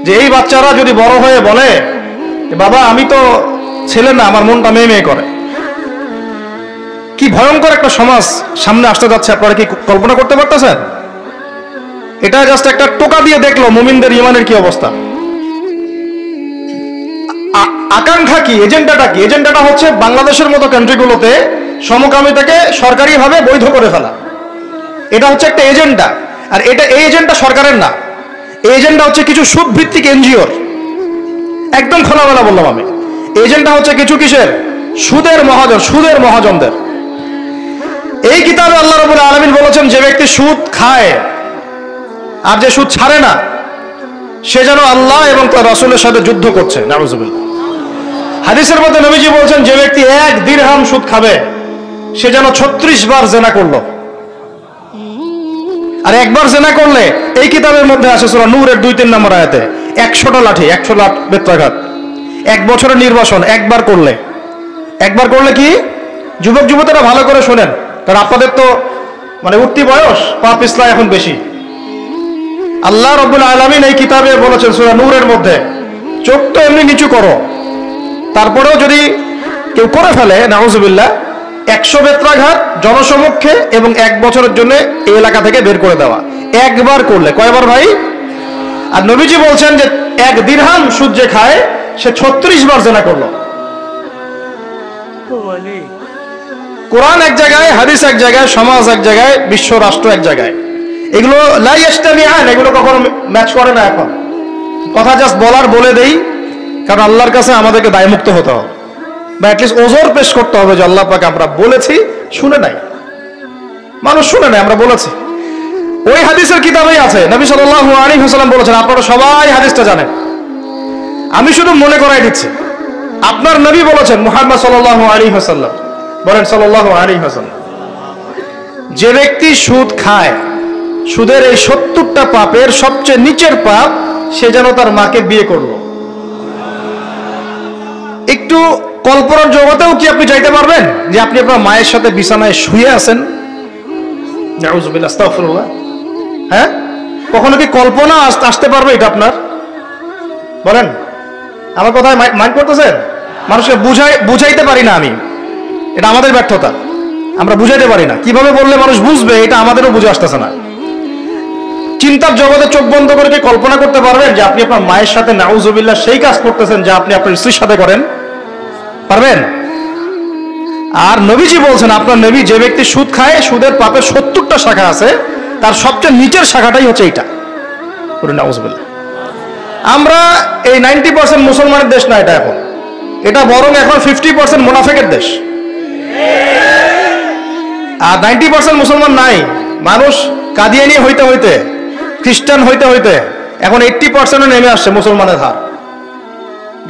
যে এই বাচ্চারা যদি বড় হয়ে বলে বাবা আমি তো ছেলে না, আমার মনটা মেয়ে মেয়ে করে, কি ভয়ঙ্কর একটা সমাজ সামনে আসতে যাচ্ছে। আপনারা কি কল্পনা করতে পারতেছেন? এটা জাস্ট একটা টোকা দিয়ে দেখলো মুমিনদের ইমানের কি অবস্থা। আকাঙ্ক্ষা কি, এজেন্ডাটা কি? এজেন্ডাটা হচ্ছে বাংলাদেশের মতো কান্ট্রিগুলোতে সমকামিতাকে সরকারিভাবে বৈধ করে ফেলা। এটা হচ্ছে একটা এজেন্ডা। আর এই এজেন্ডা সরকারের না, এই এজেন্ডা হচ্ছে কিছু সুদ ভিত্তিক এনজিওর। একদম খোলামেলা বললাম আমি, এজেন্ডা হচ্ছে কিছু কিসের? সুদের মহাজনদের। এই কিতাবে আল্লাহ রাব্বুল আলামিন বলেছেন যে ব্যক্তি সুদ খায় আর যে সুদ ছাড়ে না সে যেন আল্লাহ এবং তার রাসূলের সাথে যুদ্ধ করছে। নাউযুবিল্লাহ। হাদিসের মধ্যে নবীজি বলেছেন যে ব্যক্তি 1 দিরহাম সুদ খাবে সে যেন 36 বার জিনা করলো। আর একবার জিনা করলে এই কিতাবের মধ্যে আছে সূরা নূরের 2-3 নম্বর আয়াতে 100টা লাঠি, 100 লাখ বেত্রাঘাত। 1 বছরের নির্বাসন একবার করলে কি? যুবক যুবতীরা ভালো করে শোনেন, কারণ আপনাদের তো মানে উঠতি বয়স, পা পিছলা এখন বেশি। আল্লাহ রাব্বুল আলামিন এই কিতাবে বলেছেন সূরা নূরের মধ্যে, চোখ তো এমনি নিচু করো, তারপরেও যদি কেউ করে ফেলে নাউযুবিল্লাহ 100 বেত্রাঘাত জনসমক্ষে এবং 1 বছরের জন্য এই এলাকা থেকে বের করে দেওয়া। একবার করলে, কয়বার ভাই? আর নবীজি বলছেন যে 1 দিরহাম সুদ যে খায় সে 36 বার জিনা করলো। কোরআন এক জায়গায়, হাদিস এক জায়গায়, সমাজ এক জায়গায়, বিশ্ব রাষ্ট্র এক জায়গায়। এগুলো লা ইয়াস্তামিআন, এগুলো কখনো ম্যাচ করে না। এখন কথা জাস্ট বলে দেই, কারণ আল্লাহর কাছে আমাদেরকে দায়মুক্ত হতে হবে, বা অ্যাটলিস্ট ওজোর পেশ করতে হবে যে আল্লাহ পাক আমরা বলেছি, শুনে নাই, মানুষ শুনে নাই, আমরা বলেছি। ওই হাদিসের কিতাবেই আছে, নবী সাল্লাল্লাহু আলাইহি ওয়াসাল্লাম বলেছেন, আপনারা সবাই হাদিসটা জানেন, আমি শুধু মনে করাই দিচ্ছি। আপনার নবী বলেছেন, মুহাম্মদ সাল্লাল্লাহু আলাইহি ওয়াসাল্লাম বলেন, সাল্লাল্লাহু আলাইহি ওয়াসাল্লাম, যে ব্যক্তি সুদ খায়, সুদের এই 70টা পাপের সবচেয়ে নিচের পাপ সে যেন তার মাকে বিয়ে করলো। একটু কল্পনার জগতেও কি আপনি চাইতে পারবেন যে আপনি আপনার মায়ের সাথে বিছানায় শুয়ে আছেন? নাউযুবিল্লাহ, আস্তাগফিরুল্লাহ। হ্যাঁ, কখনো কি কল্পনা আসতে পারবে এটা আপনার? বলেন, আমার কথায় মাইন্ড করতেছেন? মানুষকে বুঝাইতে পারি না আমি, এটা আমাদের ব্যর্থতা, আমরা বুঝাইতে পারি না। কিভাবে বললে মানুষ বুঝবে এটা আমাদেরও বুঝে আসতেছে না। চিন্তার জগতে চোখ বন্ধ করে কি কল্পনা করতে পারবেন যে আপনি আপনার মায়ের সাথে নাউযুবিল্লাহ সেই কাজ করতেছেন যা আপনি আপনার স্ত্রীর সাথে করেন? পারবেন? আর নবীজি বলছেন, আপনার নবী, যে ব্যক্তি সুদ খায়, সুদের পাপের 70টা শাখা আছে, তার সবচেয়ে নিচের শাখাটাই হচ্ছে এইটা। নাউযুবিল্লাহ। আমরা এই 90% মুসলমানের দেশ না এটা এখন, এটা বরং এখন 50% মুনাফিকের দেশ। আর 90% মুসলমান নাই। মানুষ কাদিয়ানি হইতে হইতে, খ্রিস্টান হইতে হইতে এখন 80% নেমে আসছে মুসলমানের হার।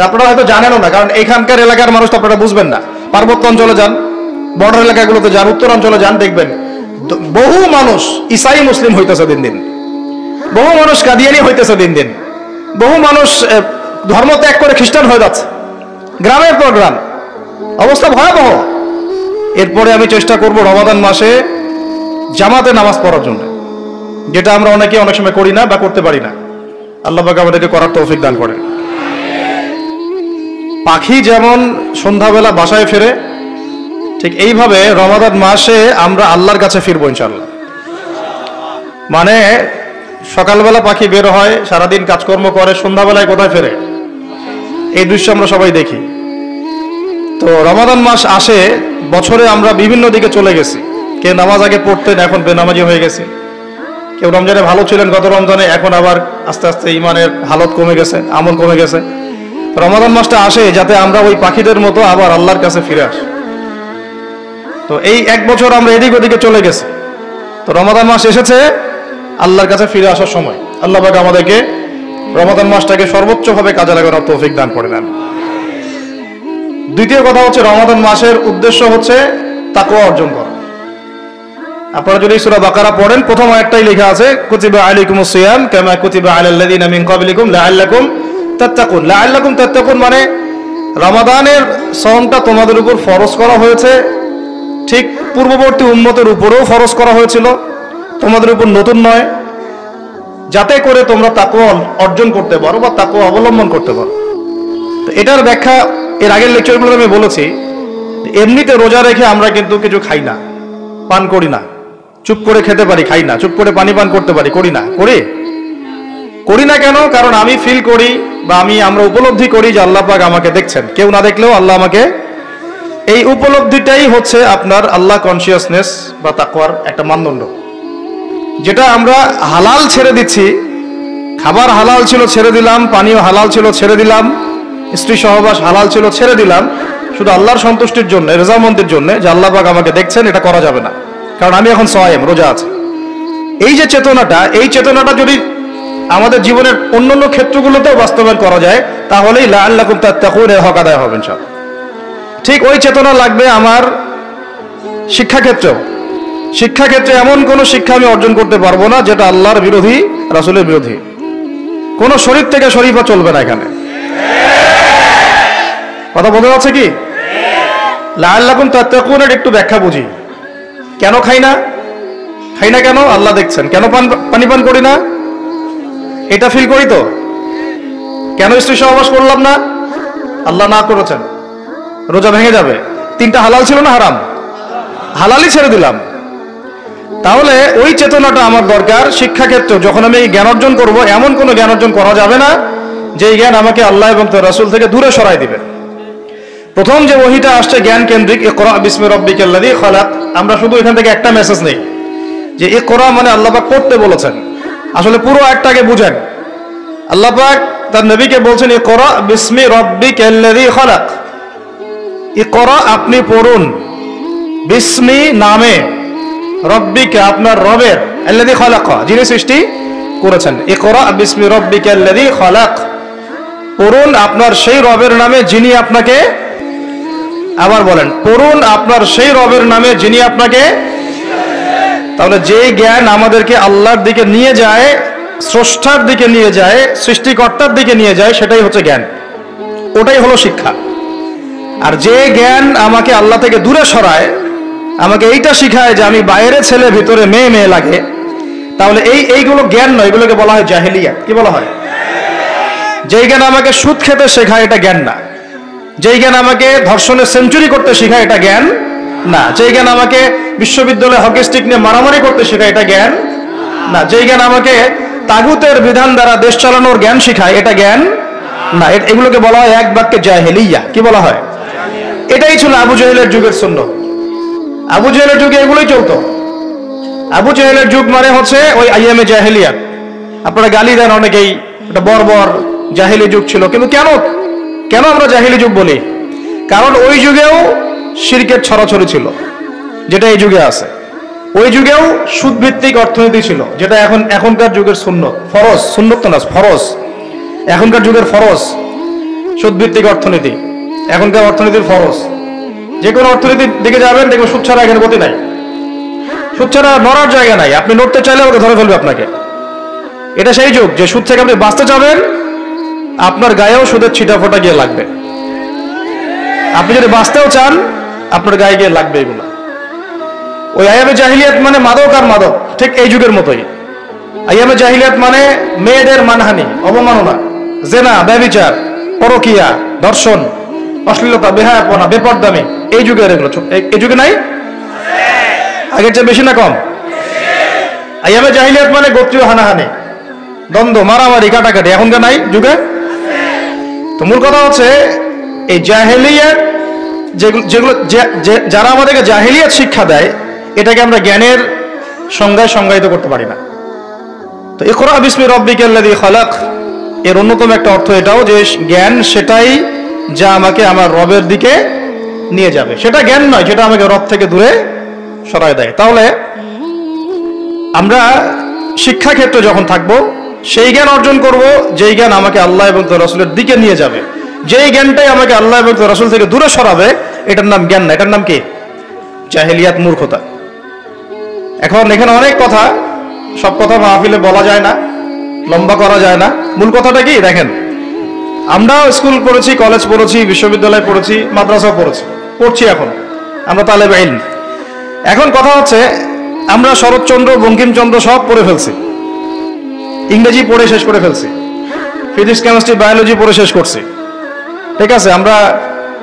আপনারা হয়তো জানেনও না, কারণ এখানকার এলাকার মানুষ তো আপনারা বুঝবেন না। পার্বত্য অঞ্চলে যান, বর্ডার এলাকাগুলোতে যান, উত্তর অঞ্চলে যান, দেখবেন বহু মানুষ ইসাই মুসলিম হইতেছে দিন দিন, বহু মানুষ কাদিয়ানি হইতেছে দিন দিন, বহু মানুষ ধর্ম ত্যাগ করে খ্রিস্টান হয়ে যাচ্ছে, গ্রামের পর গ্রাম। অবস্থা ভয়াবহ। এরপরে আমি চেষ্টা করব রমাদান মাসে জামাতে নামাজ পড়ার জন্য, যেটা আমরা অনেকে অনেক সময় করি না বা করতে পারি না। আল্লাহ পাক আমাদেরকে করার তৌফিক দান করেন। পাখি যেমন সন্ধ্যাবেলা বাসায় ফেরে, ঠিক এইভাবে রমাদান মাসে আমরা আল্লাহর কাছে ফিরবো ইনশাআল্লাহ। মানে সকালবেলা পাখি বের হয়, সারাদিন কাজকর্ম করে, সন্ধ্যাবেলায় কোথায় ফেরে? এই দৃশ্য আমরা সবাই দেখি। তো রমাদান মাস আসে, বছরে আমরা বিভিন্ন দিকে চলে গেছি। কে নামাজ আগে পড়তেন, এখন বেনামাজি হয়ে গেছে। কেউ রমজানে ভালো ছিলেন গত রমজানে, এখন আবার আস্তে আস্তে ইমানের হালত কমে গেছে, আমল কমে গেছে। রমাদান মাসটা আসে যাতে আমরা ওই পাখিদের মতো আবার আল্লাহর কাছে ফিরে আসি। তো এই 1 বছর আমরা এদিক ওদিকে চলে গেছি। তো রমাদান মাস এসেছে, আল্লাহর কাছে ফিরে আসার সময়। আল্লাহ পাক আমাদেরকে রমাদান মাসটাকে সর্বোচ্চভাবে কাজে লাগানোর তৌফিক দান করে দেন। দ্বিতীয় কথা হচ্ছে, রমাদান মাসের উদ্দেশ্য হচ্ছে তাকওয়া অর্জন করা। আপনারা যদি সূরা বাকারা পড়েন, প্রথম আয়াতটাই লেখা আছে, কুতিবা আলাইকুমুস সিয়াম কামা কুতিবা আলাল লাযিনা মিন ক্বাবলিকুম লাআল্লাকুম তাত্তাকুন। লাআল্লাকুম তাত্তাকুন মানে রমাদানের সওমটা তোমাদের উপর ফরজ করা হয়েছে, ঠিক পূর্ববর্তী উম্মতের উপরেও ফরজ করা হয়েছিল, তোমাদের উপর নতুন নয়। যাতে করে তোমরা তাকওয়া অর্জন করতে পারো বা তাকওয়া অবলম্বন করতে পারো। তো এটার ব্যাখ্যা এর আগের লেকচারগুলো আমি বলেছি। এমনিতে রোজা রেখে আমরা কিন্তু কিছু খাই না, পান করি না। চুপ করে খেতে পারি, খাই না। চুপ করে পানি পান করতে পারি, করি না। করি না কেন? কারণ আমি ফিল করি বা আমরা উপলব্ধি করি যে আল্লাহ পাক আমাকে দেখছেন। কেউ না দেখলেও আল্লাহ আমাকে, এই উপলব্ধিটাই হচ্ছে আপনার আল্লাহ কনসিয়াসনেস বা তাকওয়ার একটা মানদণ্ড। যেটা আমরা হালাল ছেড়ে দিচ্ছি, খাবার হালাল ছিল ছেড়ে দিলাম, পানীয় হালাল ছিল ছেড়ে দিলাম, স্ত্রী সহবাস হালাল ছিল ছেড়ে দিলাম, শুধু আল্লাহর সন্তুষ্টির জন্য, রেজামন্দির জন্য যে আল্লাহ পাক আমাকে দেখছেন, এটা করা যাবে না। কারণ আমি এখন সায়েম, রোজা আছে। এই যে চেতনাটা, এই চেতনাটা যদি আমাদের জীবনের অন্যান্য ক্ষেত্রগুলোতেও বাস্তবায়ন করা যায়, তাহলেই লাআল্লাকুম তাত্তাকুন এর হক আদায় হবে ইনশাআল্লাহ। ঠিক ওই চেতনা লাগবে আমার শিক্ষাক্ষেত্রেও। শিক্ষাক্ষেত্রে এমন কোন শিক্ষা আমি অর্জন করতে পারবো না যেটা আল্লাহর বিরোধী, রাসূলের বিরোধী। কোন শরীফ থেকে শরীফা চলবে না এখানে। কথা বোঝা যাচ্ছে কি? লাআল্লাকুম তাত্তাকুন এর একটু ব্যাখ্যা বুঝি। কেন খাই না? কেন? আল্লাহ দেখছেন। কেন পানি পান করি না? এটা ফিল করি তো। কেন স্ত্রী সহবাস করলাম না? আল্লাহ না করেছেন, রোজা ভেঙে যাবে। 3টা হালাল ছিল না হারাম? হালালই ছেড়ে দিলাম। তাহলে ওই চেতনাটা আমার দরকার শিক্ষাক্ষেত্রে। যখন আমি এই জ্ঞান অর্জন করবো, এমন কোনো জ্ঞান অর্জন করা যাবে না যে জ্ঞান আমাকে আল্লাহ এবং তার রাসূল থেকে দূরে সরাই দিবে। প্রথম যে ওহীটা আসছে জ্ঞান কেন্দ্রিক, ইকরা বিসমি রাব্বিকাল্লাযী খালাক, আমরা শুধু এখান থেকে একটা মেসেজ নেই যে ইকরা মানে আল্লাহ পাক পড়তে বলেছেন। আসলে পুরো আয়াতটাকে বুঝেন। আল্লাহ পাক তার নবীকে বলছেন ইকরা বিসমি রাব্বিকাল্লাযী খালাক। ইকরা আপনি পড়ুন, বিসমি নামে, রব্বিকা আপনার রবের, আল্লাযী খালাক যিনি সৃষ্টি করেছেন। ইকরা বিসমি রাব্বিকাল্লাযী খালাক, পড়ুন আপনার সেই রবের নামে যিনি আপনাকে, আবার বলেন, পড়ুন আপনার সেই রবের নামে যিনি আপনাকে। তাহলে যেই জ্ঞান আমাদেরকে আল্লাহর দিকে নিয়ে যায়, স্রষ্টার দিকে নিয়ে যায়, সৃষ্টিকর্তার দিকে নিয়ে যায়, সেটাই হচ্ছে জ্ঞান। ওটাই হলো শিক্ষা। আর যে জ্ঞান আমাকে আল্লাহ থেকে দূরে সরায়, আমাকে এইটা শিখায় যে আমি বাইরে ছেলে ভিতরে মেয়ে মেয়ে লাগে, তাহলে এইগুলো জ্ঞান নয়, এগুলোকে বলা হয় জাহেলিয়াত। কি বলা হয়? যেই জ্ঞান আমাকে সুদ খেতে শেখায়, এটা জ্ঞান না। যেই জ্ঞান আমাকে ধর্ষণে সেঞ্চুরি করতে শেখায়, এটা জ্ঞান না। যেই জ্ঞান আমাকে বিশ্ববিদ্যালয়ে হকি স্টিক নিয়ে মারামারি করতে শেখায়, এটা জ্ঞান না। যেই জ্ঞান আমাকে তাগুতের বিধান দ্বারা দেশ চালানোর জ্ঞান শেখায়, এটা জ্ঞান না। এগুলোকে বলা হয় এক বাক্যে জাহেলিয়া। কি বলা হয়? এটাই ছিল আবু জেহেলের যুগের সুন্নাত। আবু জেহেলের যুগে এগুলোই চলতো। আবু জেহেলের যুগ মানে হচ্ছে ওই আইয়ামে জাহেলিয়াত। আপনারা গালি দেন অনেকেই, এটা বর্বর জাহেলি যুগ ছিল। কিন্তু কেন আমরা জাহেলি যুগ বলি? কারণ ওই যুগেও শিরকের ছড়াছড়ি ছিল, যেটা এই যুগে আছে। ওই যুগেও সুদভিত্তিক অর্থনীতি ছিল, যেটা এখনকার যুগের সুন্নত, ফরজ। সুন্নত তো না, ফরজ। এখনকার যুগের ফরজ সুদভিত্তিক অর্থনীতি, এখনকার অর্থনীতির ফরজ। যে কোনো অর্থনীতির দিকে যাবেন, দেখবেন সুদ ছাড়া এখানে গতি নাই। সুদ ছাড়া নড়ার জায়গা নাই। আপনি নড়তে চাইলে ওকে ধরে ফেলবে আপনাকে। এটা সেই যুগ যে সুদ থেকে আপনি বাঁচতে চাবেন, আপনার গায়েও সুদের ছিটাফোঁটা গিয়ে লাগবে। আপনি যদি বাঁচতেও চান, আপনার গায়ে গিয়ে লাগবে এগুলো। ওই আইয়ামে জাহিলিয়াত মানে মাদক আর মাদক, ঠিক এই যুগের মতোই। আইয়ামে জাহিলিয়াত মানে মেয়েদের মানহানি, অবমাননা, জেনা, ব্যভিচার, পরকিয়া, ধর্ষণ, অশ্লীলতা, বেহায়াপনা, বেপরদামি। এই যুগের এগুলো। এই যুগে নাই? আগের চেয়ে বেশি না কম? আইয়ামে জাহিলিয়াত মানে গোত্রীয় হানাহানি, দ্বন্দ্ব, মারামারি, কাটাকাটি। এখনকার নাই যুগে? তো মূল কথা হচ্ছে এই জাহেলিয়াত, যেগুলো যারা আমাদেরকে জাহেলিয়াত শিক্ষা দেয়, এটাকে আমরা জ্ঞানের সংজ্ঞায় সংজ্ঞায়িত করতে পারি না। তো ইকরা বিসমি রাব্বিকাল্লাযী খালাক এর অন্যতম একটা অর্থ এটাও যে জ্ঞান সেটাই যা আমাকে আমার রবের দিকে নিয়ে যাবে। সেটা জ্ঞান নয় যেটা আমাকে রব থেকে দূরে সরায় দেয়। তাহলে আমরা শিক্ষাক্ষেত্রে যখন থাকবো, সেই জ্ঞান অর্জন করব যেই জ্ঞান আমাকে আল্লাহ এবং তার রাসূলের দিকে নিয়ে যাবে। যেই জ্ঞানটাই আমাকে আল্লাহ এবং তার রাসূল থেকে দূরে সরাবে, এটার নাম জ্ঞান না, এটার নাম কি? জাহেলিয়াত, মূর্খতা। এখন এখানে অনেক কথা, সব কথা মাহফিলে বলা যায় না, লম্বা করা যায় না। মূল কথাটা কি দেখেন, আমরাও স্কুল পড়েছি, কলেজ পড়েছি, বিশ্ববিদ্যালয় পড়েছি, মাদ্রাসা পড়ছি, এখন আমরা তালেবে ইলম। এখন কথা হচ্ছে আমরা শরৎচন্দ্র, বঙ্কিমচন্দ্র সব পড়ে ফেলছি। ইংরেজি পড়ে শেষ করে ফেলছি, ফিজিক্স, কেমিস্ট্রি, বায়োলজি পড়ে শেষ করছি, ঠিক আছে, আমরা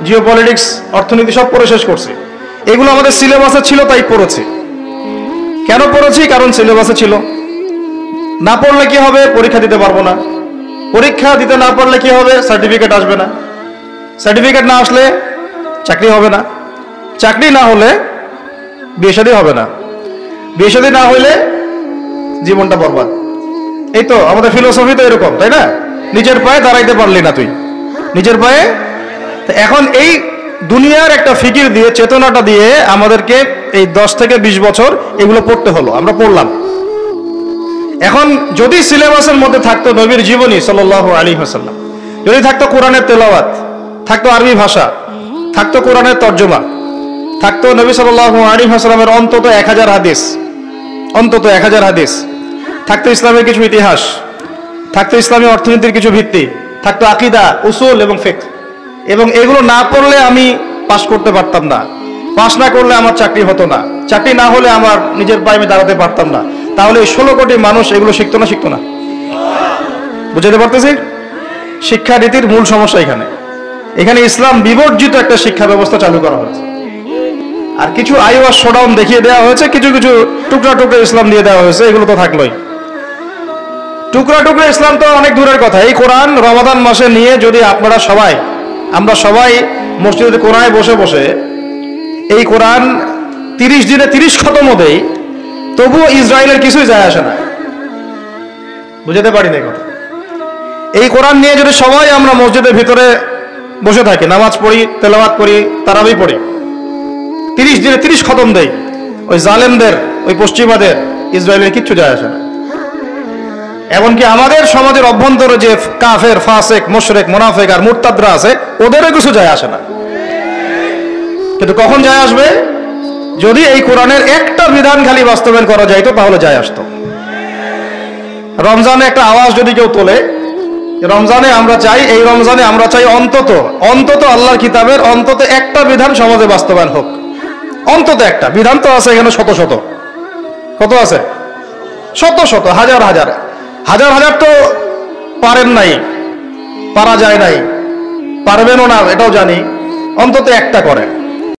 জিওপলিটিক্স, অর্থনীতি সব পড়ে শেষ করছি। এগুলো আমাদের সিলেবাসে ছিল তাই পড়েছি। কেন পড়েছি? কারণ সিলেবাসে ছিল। না পড়লে কি হবে? পরীক্ষা দিতে পারবো না। পরীক্ষা দিতে না পারলে কি হবে? সার্টিফিকেট আসবে না। সার্টিফিকেট না আসলে চাকরি হবে না। চাকরি না হলে বিয়ে শাদী হবে না। বিয়ে শাদী না হইলে জীবনটা বরবাদ। এই তো আমাদের ফিলোসফি তো এরকম, তাই না? নিজের পায়ে দাঁড়াইতে পারলি না তুই, নিজের পায়ে। এখন এই দুনিয়ার একটা ফিকির দিয়ে, চেতনাটা দিয়ে আমাদেরকে এই 10 থেকে 20 বছর এগুলো পড়তে হলো, আমরা পড়লাম। এখন যদি সিলেবাসের মধ্যে থাকতো নবীর জীবনী সাল্লাল্লাহু আলাইহি ওয়াসাল্লাম, যদি থাকতো কোরআনের তেলাওয়াত, থাকতো আরবি ভাষা, থাকতো কোরআনের তর্জমা, থাকতো নবী সাল্লাল্লাহু আলাইহি ওয়াসাল্লামের অন্তত 1000 হাদিস, অন্তত 1000 হাদিস, থাকতো ইসলামের কিছু ইতিহাস, থাকতো ইসলামী অর্থনীতির কিছু ভিত্তি, থাকতো আকীদা, উসুল এবং ফিকহ। এবং এগুলো না পড়লে আমি পাস করতে পারতাম না, পাস না করলে আমার চাকরি হতো না, চাকরি না হলে আমার নিজের পায়ে আমি দাঁড়াতে পারতাম না। তাহলে 16 কোটি মানুষ এগুলো শিখতো না? শিখতো না? বুঝাতে পারতেছি? শিক্ষানীতির মূল সমস্যা এখানে। এখানে ইসলাম বিবর্জিত একটা শিক্ষা ব্যবস্থা চালু করা হয়েছে। আর কিছু আইওয়াস শোডাউন দেখিয়ে দেওয়া হয়েছে, কিছু কিছু টুকরা টুকরা ইসলাম দিয়ে দেওয়া হয়েছে। এগুলো তো থাকলোই। টুকরা টুকরা ইসলাম তো অনেক দূরের কথা। এই কোরআন রমাদান মাসে নিয়ে যদি আপনারা সবাই, আমরা সবাই মসজিদে কোরআনে বসে বসে এই কোরআন 30 দিনে 30 খতমও দেই, তবুও ইসরায়েলের কিছুই যায় আসে না। বুঝতে পারি না কথা। এই কোরআন নিয়ে যদি সবাই আমরা মসজিদের ভিতরে বসে থাকি, নামাজ পড়ি, তেলাওয়াত করি, তারাবি পড়ি, 30 দিনে 30 খতম দেই, ওই জালেমদের, ওই পশ্চিমাদের, ইসরায়েলের কিচ্ছু যায় আসে না। এমনকি আমাদের সমাজের অভ্যন্তরে যে কাফের, ফাসেক, মুশরিক, মুনাফিক আর মুরতাদরা আছে, ওদেরও কিছু যায় আসে না। কিন্তু কখন যায় আসবে? যদি এই কোরআনের একটা বিধান খালি বাস্তবায়ন করা যাইতো, তাহলে যায় আসতো। রমজানে একটা আওয়াজ যদি কেউ তোলে, রমজানে আমরা চাই, এই রমজানে আমরা চাই অন্তত অন্তত আল্লাহর কিতাবের অন্তত একটা বিধান সমাজে বাস্তবায়ন হোক। অন্তত একটা বিধান তো আছে এখানে শত শত। কত আছে? শত শত, হাজার হাজার, হাজার হাজার তো পারেন নাই, পারা যায় নাই, পারবেনও না, এটাও জানি। অন্তত একটা করেন।